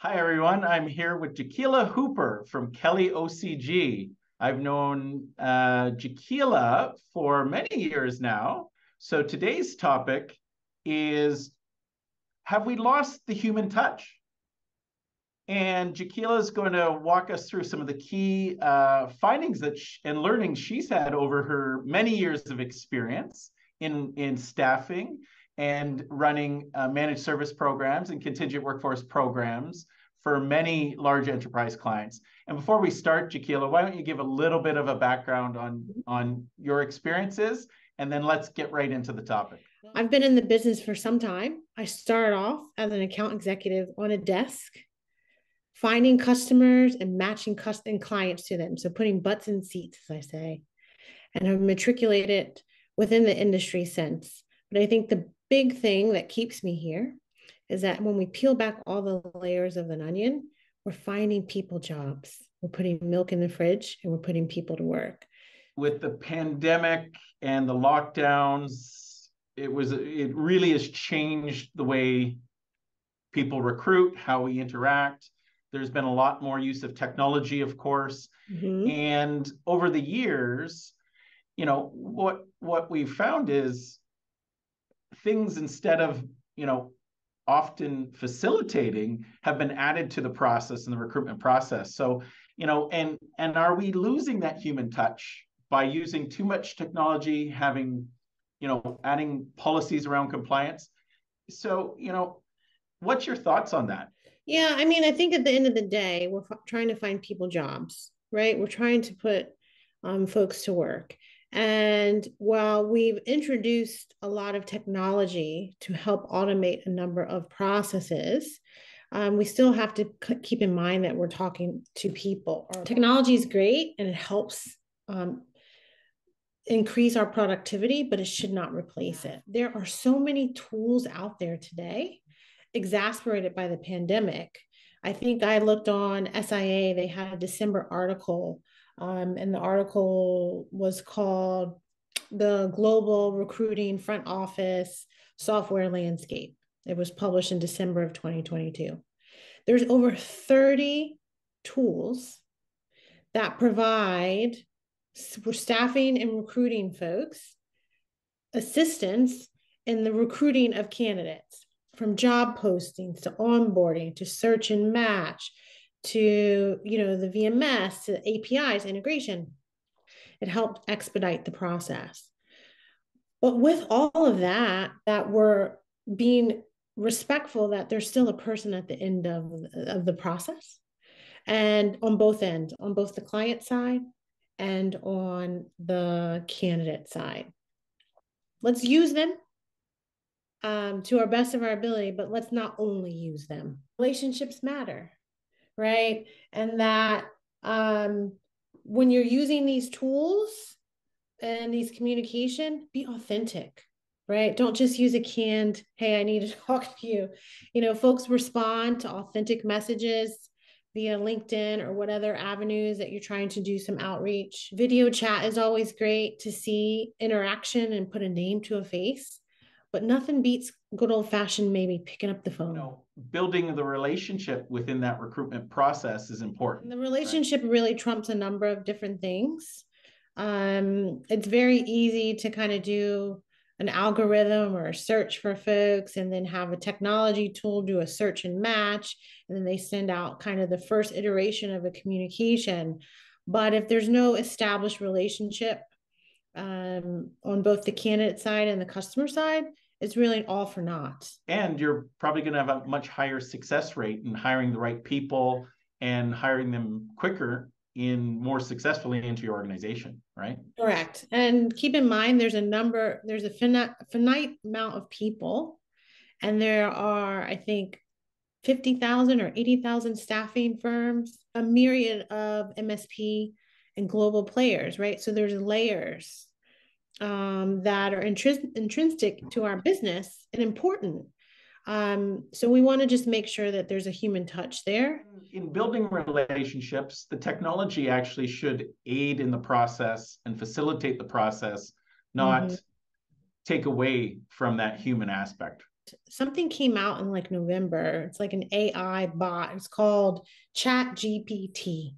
Hi, everyone. I'm here with Jacquilla Hooper from Kelly OCG. I've known Jacquilla for many years now. So today's topic is, have we lost the human touch? And Jacquilla is going to walk us through some of the key findings and learnings she's had over her many years of experience in staffing and running managed service programs and contingent workforce programs for many large enterprise clients. And before we start, Jacquilla, why don't you give a little bit of a background on your experiences, and then let's get right into the topic. I've been in the business for some time. I started off as an account executive on a desk, finding customers and matching clients to them. So putting butts in seats, as I say, and have matriculated within the industry since. But I think the big thing that keeps me here is that when we peel back all the layers of an onion, we're finding people jobs. We're putting milk in the fridge and we're putting people to work. With the pandemic and the lockdowns, it really has changed the way people recruit, how we interact. There's been a lot more use of technology, of course. Mm-hmm. And over the years, what we've found is things, instead of, often facilitating, have been added to the process and the recruitment process. So, and are we losing that human touch by using too much technology, having, adding policies around compliance? So, what's your thoughts on that? Yeah, I mean, I think at the end of the day, we're trying to find people jobs, right? We're trying to put folks to work. And while we've introduced a lot of technology to help automate a number of processes, we still have to keep in mind that we're talking to people. Technology is great and it helps increase our productivity, but it should not replace it. There are so many tools out there today, exasperated by the pandemic. I think I looked on SIA, they had a December article, and the article was called The Global Recruiting Front Office Software Landscape. It was published in December of 2022. There's over 30 tools that provide, for staffing and recruiting folks, assistance in the recruiting of candidates, from job postings to onboarding to search and match to the VMS to APIs integration. It helped expedite the process. But with all of that we're being respectful that there's still a person at the end of the process, and on both ends, on both the client side and on the candidate side. Let's use them to our best of our ability, but let's not only use them. Relationships matter, right? And that when you're using these tools and these communication, be authentic, right? Don't just use a canned, hey, I need to talk to you. Folks respond to authentic messages via LinkedIn or what other avenues that you're trying to do some outreach. Video chat is always great to see interaction and put a name to a face. But nothing beats good old-fashioned maybe picking up the phone. Building the relationship within that recruitment process is important. And the relationship really trumps a number of different things. It's very easy to kind of do an algorithm or a search for folks and then have a technology tool do a search and match, and then they send out kind of the first iteration of a communication. But if there's no established relationship on both the candidate side and the customer side, it's really all for naught. And you're probably going to have a much higher success rate in hiring the right people and hiring them quicker more successfully into your organization, right? Correct. And keep in mind, there's a finite amount of people, and there are, I think, 50,000 or 80,000 staffing firms, a myriad of MSP and global players, right? So there's layers that are intrinsic to our business and important. So we want to just make sure that there's a human touch there. In building relationships, the technology actually should aid in the process and facilitate the process, not take away from that human aspect, Something came out in like November. It's like an AI bot. It's called Chat GPT.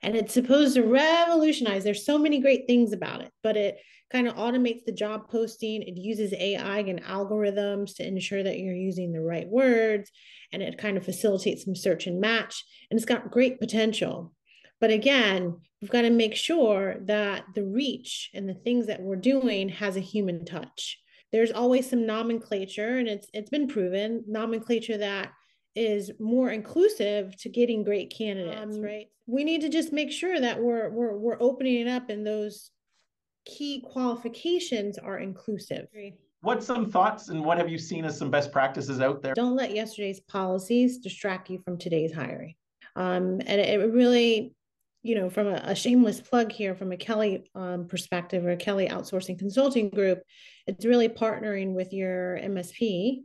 And it's supposed to revolutionize. There's so many great things about it, but it kind of automates the job posting. It uses AI and algorithms to ensure that you're using the right words, and it kind of facilitates some search and match. And it's got great potential. But again, we've got to make sure that the reach and the things that we're doing has a human touch. There's always some nomenclature, and it's been proven nomenclature that is more inclusive to getting great candidates, right? We need to just make sure that we're opening it up and those key qualifications are inclusive. What's some thoughts and what have you seen as some best practices out there? Don't let yesterday's policies distract you from today's hiring. And it really, from a shameless plug here, from a Kelly perspective, or a Kelly outsourcing consulting group, it's really partnering with your MSP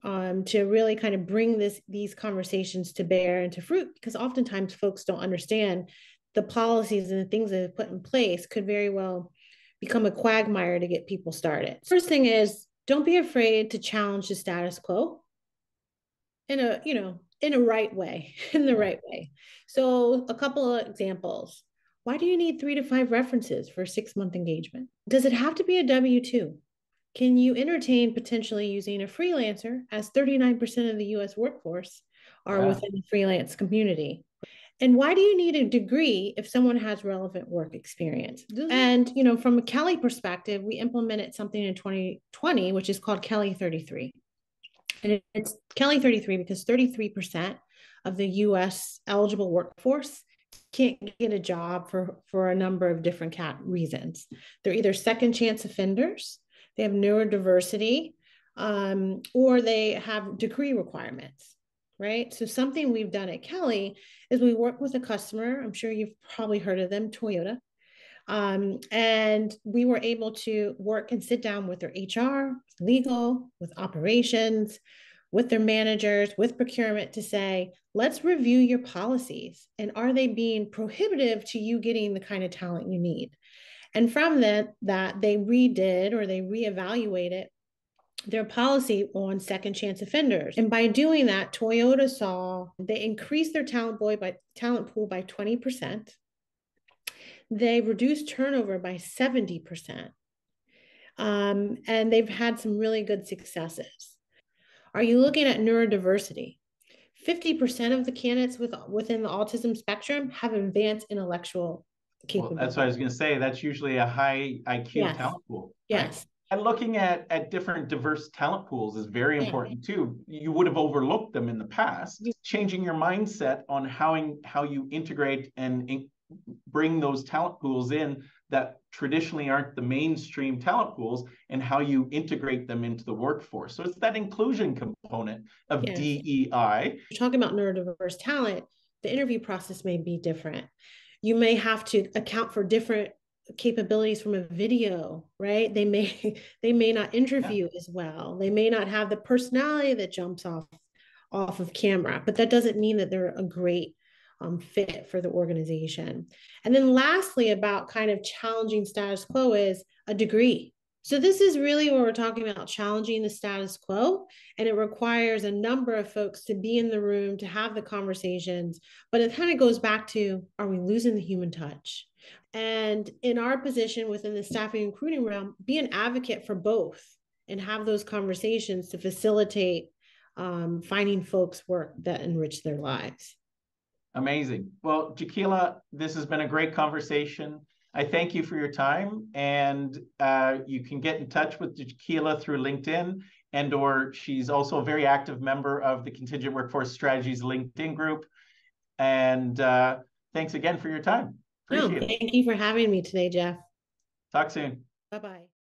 to really kind of bring these conversations to bear and to fruit, because oftentimes folks don't understand the policies and the things that have put in place could very well become a quagmire to get people started. First thing is, don't be afraid to challenge the status quo in a right way, in the right way. So a couple of examples. Why do you need 3 to 5 references for a 6-month engagement? Does it have to be a W-2? Can you entertain potentially using a freelancer, as 39% of the US workforce are within the freelance community? And why do you need a degree if someone has relevant work experience? And, from a Kelly perspective, we implemented something in 2020, which is called Kelly 33. And it's Kelly 33 because 33% of the US eligible workforce can't get a job for a number of different reasons. They're either second chance offenders, they have neurodiversity, or they have degree requirements, right? So something we've done at Kelly is we work with a customer, I'm sure you've probably heard of them, Toyota. And we were able to work and sit down with their HR, legal, with operations, with their managers, with procurement to say, let's review your policies. And are they being prohibitive to you getting the kind of talent you need? And from that they redid or they reevaluated their policy on second chance offenders. And by doing that, Toyota saw they increased their talent pool by 20%. They reduced turnover by 70%. And they've had some really good successes. Are you looking at neurodiversity? 50% of the candidates within the autism spectrum have advanced intellectual capability. Well, that's what I was going to say. That's usually a high IQ talent pool. Right? Yes. And looking at different diverse talent pools is very important too. You would have overlooked them in the past. Changing your mindset on how you integrate and bring those talent pools in that traditionally aren't the mainstream talent pools, and how you integrate them into the workforce. So it's that inclusion component of DEI. You're talking about neurodiverse talent, the interview process may be different. You may have to account for different capabilities from a video, right? They may not interview as well. They may not have the personality that jumps off of camera, but that doesn't mean that they're a great fit for the organization. And then lastly, about kind of challenging status quo is a degree. So this is really where we're talking about challenging the status quo, and it requires a number of folks to be in the room, to have the conversations, but it kind of goes back to, are we losing the human touch? And in our position within the staffing and recruiting realm, be an advocate for both and have those conversations to facilitate finding folks work that enrich their lives. Amazing. Well, Jacquilla, this has been a great conversation. I thank you for your time, and you can get in touch with Jacquilla through LinkedIn, or she's also a very active member of the Contingent Workforce Strategies LinkedIn group. And thanks again for your time. Appreciate it. Thank you for having me today, Jeff. Talk soon. Bye-bye.